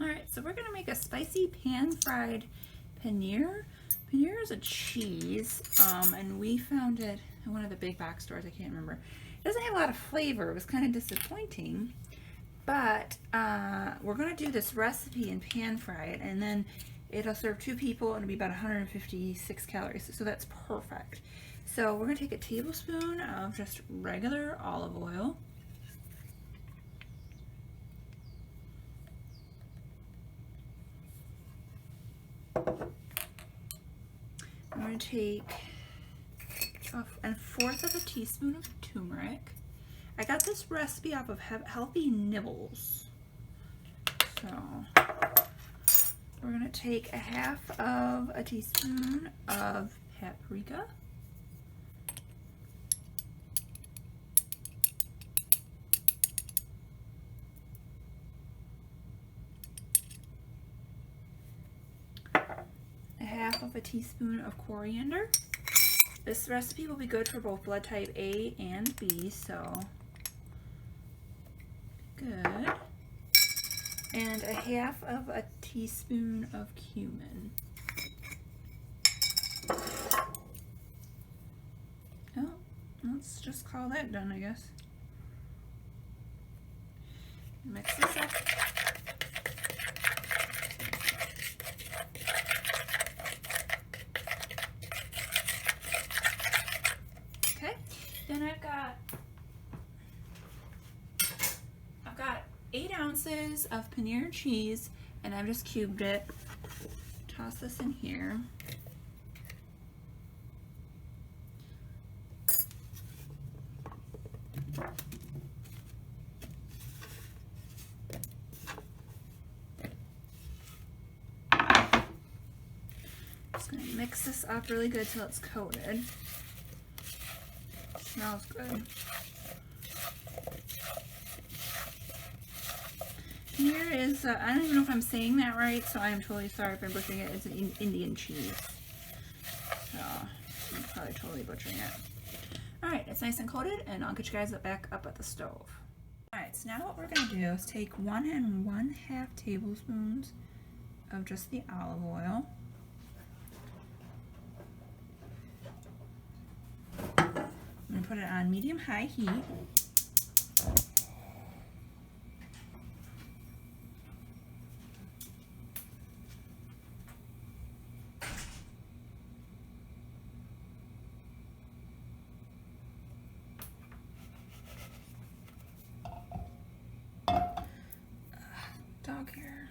Alright, so we're going to make a spicy pan-fried paneer. Paneer is a cheese, and we found it in one of the big box stores. I can't remember. It doesn't have a lot of flavor. It was kind of disappointing. But we're going to do this recipe and pan-fry it, and then it'll serve 2 people, and it'll be about 156 calories. So that's perfect. So we're going to take a tablespoon of just regular olive oil. I'm going to take 1/4 of a teaspoon of turmeric. I got this recipe off of Healthy Nibbles. So we're going to take 1/2 of a teaspoon of paprika. A teaspoon of coriander. This recipe will be good for both blood type A and B, so good. And 1/2 of a teaspoon of cumin. Oh, let's just call that done, I guess. Mix this up. Then I've got 8 ounces of paneer cheese, and I've just cubed it. Toss this in here. Just gonna mix this up really good till it's coated. Smells good. Paneer is, I don't even know if I'm saying that right, so I am totally sorry if I'm butchering it. It's an Indian cheese. So, I'm probably totally butchering it. Alright, it's nice and coated, and I'll get you guys back up at the stove. Alright, so now what we're going to do is take 1 1/2 tablespoons of just the olive oil. I'm going to put it on medium-high heat. Dog hair.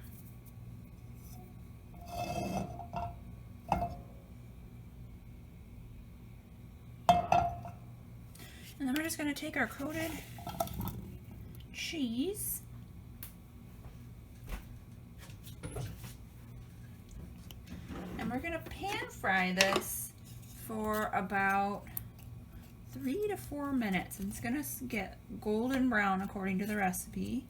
And then we're just going to take our coated cheese and we're going to pan fry this for about 3 to 4 minutes. And it's going to get golden brown according to the recipe,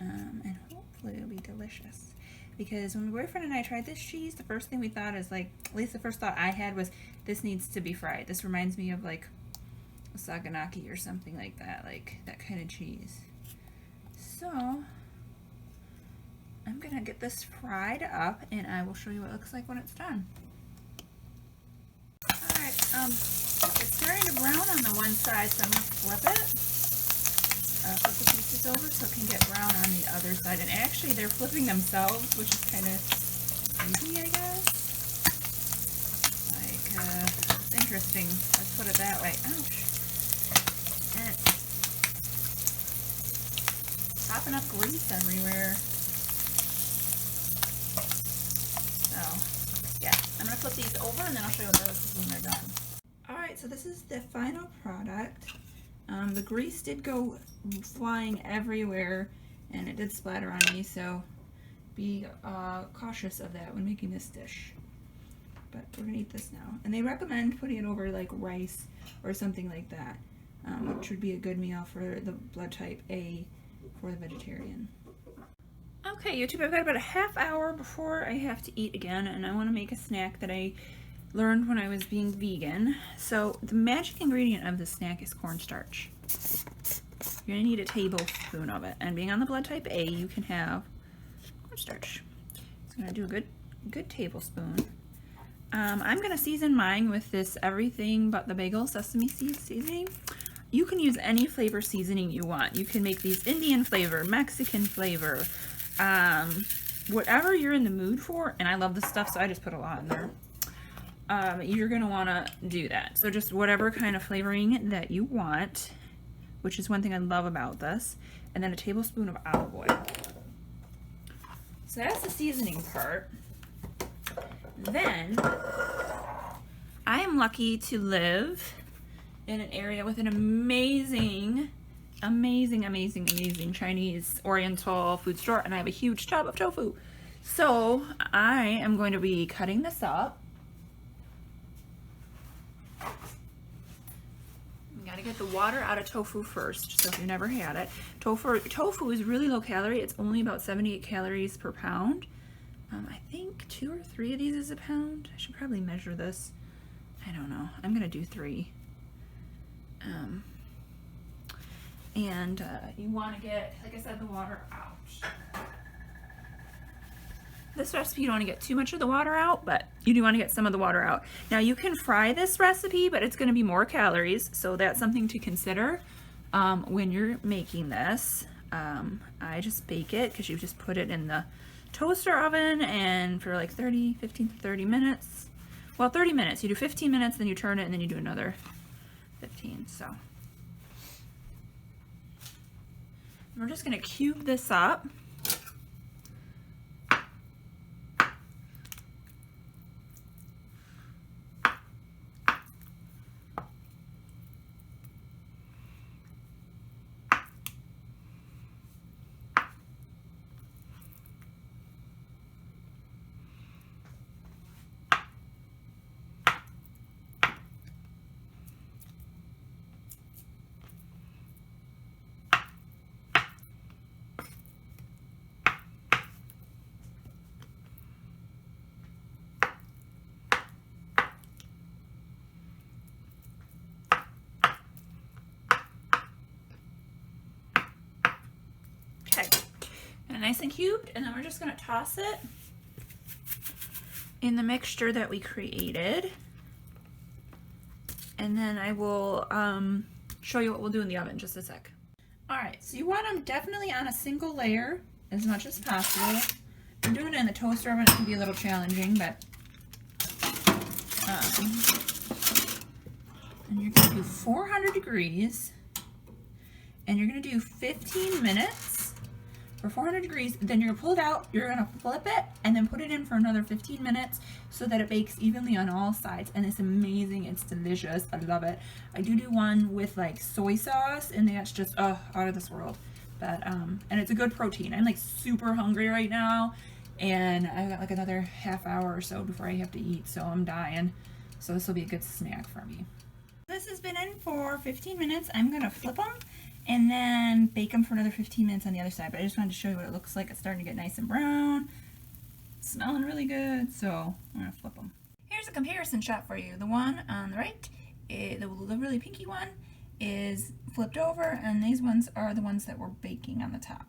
and hopefully it'll be delicious. Because when my boyfriend and I tried this cheese, the first thing we thought is like, at least the first thought I had was, this needs to be fried. This reminds me of like Saganaki or something like that kind of cheese. So I'm gonna get this fried up, and I will show you what it looks like when it's done. Alright, it's starting to brown on the one side, so I'm gonna flip it. Flip the pieces over so it can get brown on the other side. And actually they're flipping themselves, which is kind of creepy, I guess. It's interesting. Let's put it that way. Ouch. And it's popping up grease everywhere. So, yeah. I'm going to flip these over, and then I'll show you what those when they're done. Alright, so this is the final product. The grease did go flying everywhere, and it did splatter on me, so be cautious of that when making this dish. But we're going to eat this now. And they recommend putting it over like rice or something like that, which would be a good meal for the blood type A for the vegetarian. Okay, YouTube, I've got about a half hour before I have to eat again, and I want to make a snack that I learned when I was being vegan. So the magic ingredient of this snack is cornstarch. You're going to need a tablespoon of it. And being on the blood type A, you can have cornstarch. So I'm gonna do a good tablespoon. I'm gonna season mine with this everything but the bagel sesame seed seasoning. You can use any flavor seasoning you want. You can make these Indian flavor, Mexican flavor, whatever you're in the mood for. And I love this stuff, so I just put a lot in there. You're gonna wanna do that. So just whatever kind of flavoring that you want, which is one thing I love about this. And then a tablespoon of olive oil. So that's the seasoning part. Then, I am lucky to live in an area with an amazing Chinese Oriental food store, and I have a huge tub of tofu. So I am going to be cutting this up. You gotta get the water out of tofu first, so if you've never had it. Tofu is really low calorie. It's only about 78 calories per pound. I think 2 or 3 of these is a pound. I should probably measure this. I don't know. I'm gonna do 3. You want to get, like I said, the water out. This recipe, you don't want to get too much of the water out, but you do want to get some of the water out. Now you can fry this recipe, but it's going to be more calories, so that's something to consider when you're making this. I just bake it because you just put it in the toaster oven and for like 15 to 30 minutes. Well, 30 minutes. You do 15 minutes, then you turn it, and then you do another 15. So we're just going to cube this up. Nice and cubed, and then we're just going to toss it in the mixture that we created, and then I will show you what we'll do in the oven in just a sec. Alright, so you want them definitely on a single layer as much as possible. If you're doing it in the toaster oven, it can be a little challenging, but and you're going to do 400 degrees, and you're going to do 15 minutes for 400 degrees, then you're gonna pull it out, you're gonna flip it, and then put it in for another 15 minutes so that it bakes evenly on all sides. And it's amazing, it's delicious, I love it. I do one with like soy sauce, and that's just, out of this world. But, and it's a good protein. I'm like super hungry right now, and I've got like another half hour or so before I have to eat, so I'm dying. So this will be a good snack for me. This has been in for 15 minutes. I'm gonna flip them and then bake them for another 15 minutes on the other side. But I just wanted to show you what it looks like. It's starting to get nice and brown. It's smelling really good, so I'm gonna flip them. Here's a comparison shot for you. The one on the right, the really pinky one, is flipped over, and these ones are the ones that we're baking on the top.